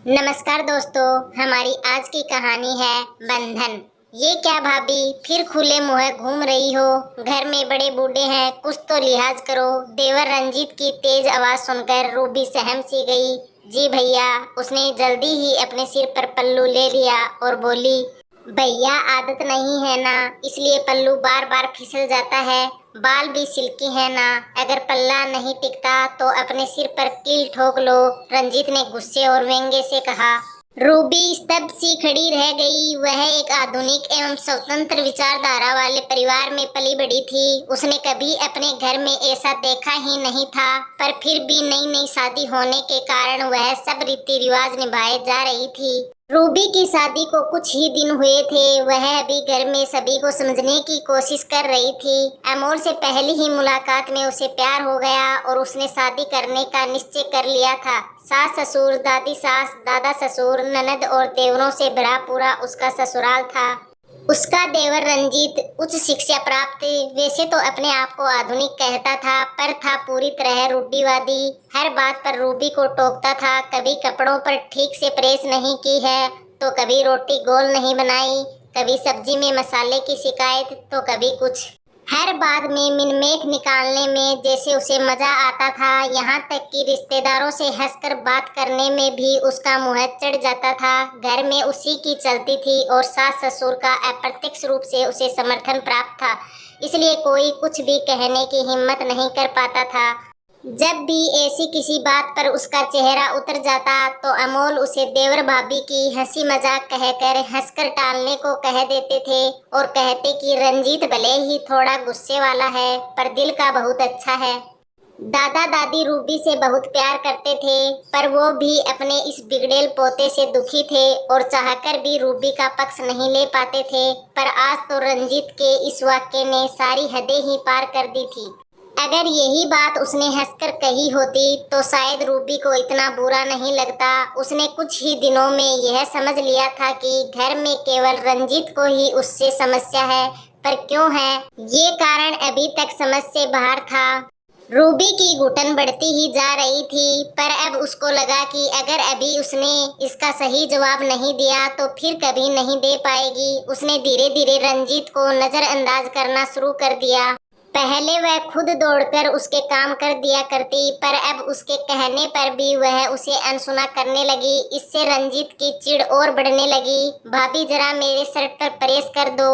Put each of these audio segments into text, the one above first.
नमस्कार दोस्तों, हमारी आज की कहानी है बंधन। ये क्या भाभी, फिर खुले मुंह घूम रही हो? घर में बड़े बूढ़े हैं, कुछ तो लिहाज करो। देवर रंजीत की तेज आवाज सुनकर रूबी सहम सी गई। जी भैया। उसने जल्दी ही अपने सिर पर पल्लू ले लिया और बोली, भैया आदत नहीं है ना, इसलिए पल्लू बार बार फिसल जाता है। बाल भी सिल्की है ना, अगर पल्ला नहीं टिकता तो अपने सिर पर कील ठोक लो, रंजीत ने गुस्से और व्यंग्य से कहा। रूबी स्तब्ध सी खड़ी रह गई। वह एक आधुनिक एवं स्वतंत्र विचारधारा वाले परिवार में पली बड़ी थी। उसने कभी अपने घर में ऐसा देखा ही नहीं था, पर फिर भी नई नई शादी होने के कारण वह सब रीति रिवाज निभाए जा रही थी। रूबी की शादी को कुछ ही दिन हुए थे। वह अभी घर में सभी को समझने की कोशिश कर रही थी। अमोल से पहली ही मुलाकात में उसे प्यार हो गया और उसने शादी करने का निश्चय कर लिया था। सास ससुर, दादी सास, दादा ससुर, ननद और देवरों से भरा पूरा उसका ससुराल था। उसका देवर रंजीत उच्च शिक्षा प्राप्त, वैसे तो अपने आप को आधुनिक कहता था, पर था पूरी तरह रूढ़िवादी। हर बात पर रूबी को टोकता था। कभी कपड़ों पर ठीक से प्रेस नहीं की है तो कभी रोटी गोल नहीं बनाई, कभी सब्जी में मसाले की शिकायत तो कभी कुछ। हर बात में मिनमेट निकालने में जैसे उसे मजा आता था। यहाँ तक कि रिश्तेदारों से हंसकर बात करने में भी उसका मुंह चढ़ जाता था। घर में उसी की चलती थी और सास ससुर का अप्रत्यक्ष रूप से उसे समर्थन प्राप्त था, इसलिए कोई कुछ भी कहने की हिम्मत नहीं कर पाता था। जब भी ऐसी किसी बात पर उसका चेहरा उतर जाता तो अमोल उसे देवर भाभी की हंसी मजाक कहकर हंसकर टालने को कह देते थे और कहते कि रंजीत भले ही थोड़ा गुस्से वाला है पर दिल का बहुत अच्छा है। दादा दादी रूबी से बहुत प्यार करते थे, पर वो भी अपने इस बिगड़ेल पोते से दुखी थे और चाहकर भी रूबी का पक्ष नहीं ले पाते थे। पर आज तो रंजीत के इस वाक्य ने सारी हदें ही पार कर दी थी। अगर यही बात उसने हंसकर कही होती तो शायद रूबी को इतना बुरा नहीं लगता। उसने कुछ ही दिनों में यह समझ लिया था कि घर में केवल रंजीत को ही उससे समस्या है, पर क्यों है ये कारण अभी तक समझ से बाहर था। रूबी की घुटन बढ़ती ही जा रही थी, पर अब उसको लगा कि अगर अभी उसने इसका सही जवाब नहीं दिया तो फिर कभी नहीं दे पाएगी। उसने धीरे धीरे रंजीत को नजरअंदाज करना शुरू कर दिया। पहले वह खुद दौड़कर उसके काम कर दिया करती, पर अब उसके कहने पर भी वह उसे अनसुना करने लगी। इससे रंजीत की चिढ़ और बढ़ने लगी। भाभी जरा मेरे शर्ट पर प्रेस कर दो,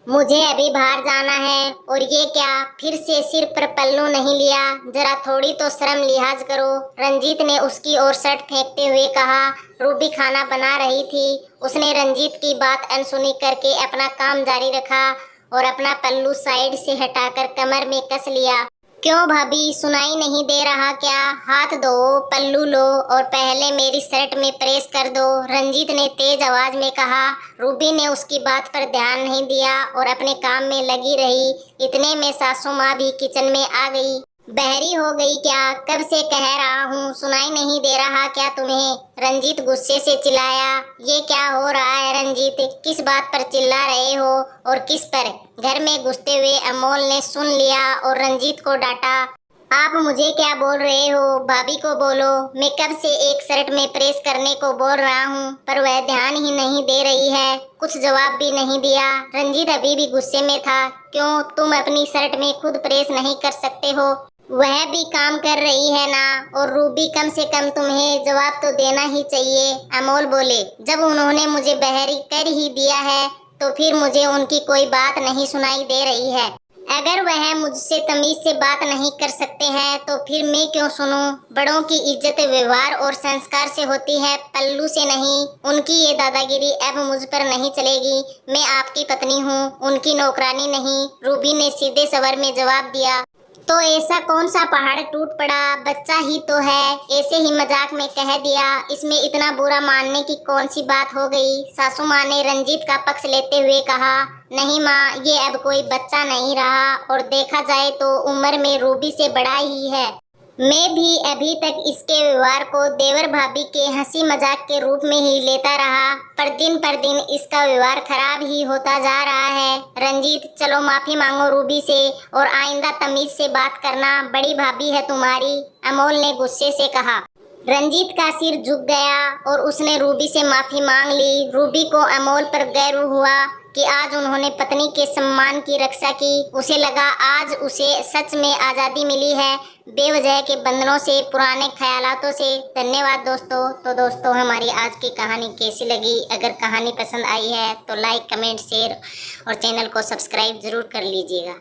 मुझे अभी बाहर जाना है। और ये क्या, फिर से सिर पर पल्लू नहीं लिया? जरा थोड़ी तो शर्म लिहाज करो, रंजीत ने उसकी ओर शर्ट फेंकते हुए कहा। रूबी खाना बना रही थी। उसने रंजीत की बात अनसुनी करके अपना काम जारी रखा और अपना पल्लू साइड से हटाकर कमर में कस लिया। क्यों भाभी, सुनाई नहीं दे रहा क्या? हाथ धो, पल्लू लो और पहले मेरी शर्ट में प्रेस कर दो, रंजीत ने तेज आवाज में कहा। रूबी ने उसकी बात पर ध्यान नहीं दिया और अपने काम में लगी रही। इतने में सासू माँ भी किचन में आ गई। बहरी हो गई क्या? कब से कह रहा हूँ, सुनाई नहीं दे रहा क्या तुम्हें? रंजीत गुस्से से चिल्लाया। ये क्या हो रहा है रंजीत, किस बात पर चिल्ला रहे हो और किस पर? घर में घुसते हुए अमोल ने सुन लिया और रंजीत को डांटा। आप मुझे क्या बोल रहे हो? भाभी को बोलो। मैं कब से एक शर्ट में प्रेस करने को बोल रहा हूँ, पर वह ध्यान ही नहीं दे रही है। कुछ जवाब भी नहीं दिया। रंजीत अभी भी गुस्से में था। क्यों, तुम अपनी शर्ट में खुद प्रेस नहीं कर सकते हो? वह भी काम कर रही है ना। और रूबी, कम से कम तुम्हें जवाब तो देना ही चाहिए, अमोल बोले। जब उन्होंने मुझे बहरी कर ही दिया है तो फिर मुझे उनकी कोई बात नहीं सुनाई दे रही है। अगर वह मुझसे तमीज से बात नहीं कर सकते हैं तो फिर मैं क्यों सुनूं? बड़ों की इज्जत व्यवहार और संस्कार से होती है, पल्लू से नहीं। उनकी ये दादागिरी अब मुझ पर नहीं चलेगी। मैं आपकी पत्नी हूँ, उनकी नौकरानी नहीं, रूबी ने सीधे सवर में जवाब दिया। तो ऐसा कौन सा पहाड़ टूट पड़ा, बच्चा ही तो है, ऐसे ही मजाक में कह दिया। इसमें इतना बुरा मानने की कौन सी बात हो गई? सासू माँ ने रंजीत का पक्ष लेते हुए कहा। नहीं माँ, ये अब कोई बच्चा नहीं रहा और देखा जाए तो उम्र में रूबी से बड़ा ही है। मैं भी अभी तक इसके व्यवहार को देवर भाभी के हंसी मजाक के रूप में ही लेता रहा, पर दिन इसका व्यवहार खराब ही होता जा रहा है। रंजीत, चलो माफी मांगो रूबी से और आइंदा तमीज से बात करना, बड़ी भाभी है तुम्हारी, अमोल ने गुस्से से कहा। रंजीत का सिर झुक गया और उसने रूबी से माफी मांग ली। रूबी को अमोल पर गर्व हुआ कि आज उन्होंने पत्नी के सम्मान की रक्षा की। उसे लगा आज उसे सच में आज़ादी मिली है, बेवजह के बंधनों से, पुराने ख्यालातों से। धन्यवाद दोस्तों। तो दोस्तों, हमारी आज की कहानी कैसी लगी? अगर कहानी पसंद आई है तो लाइक, कमेंट, शेयर और चैनल को सब्सक्राइब ज़रूर कर लीजिएगा।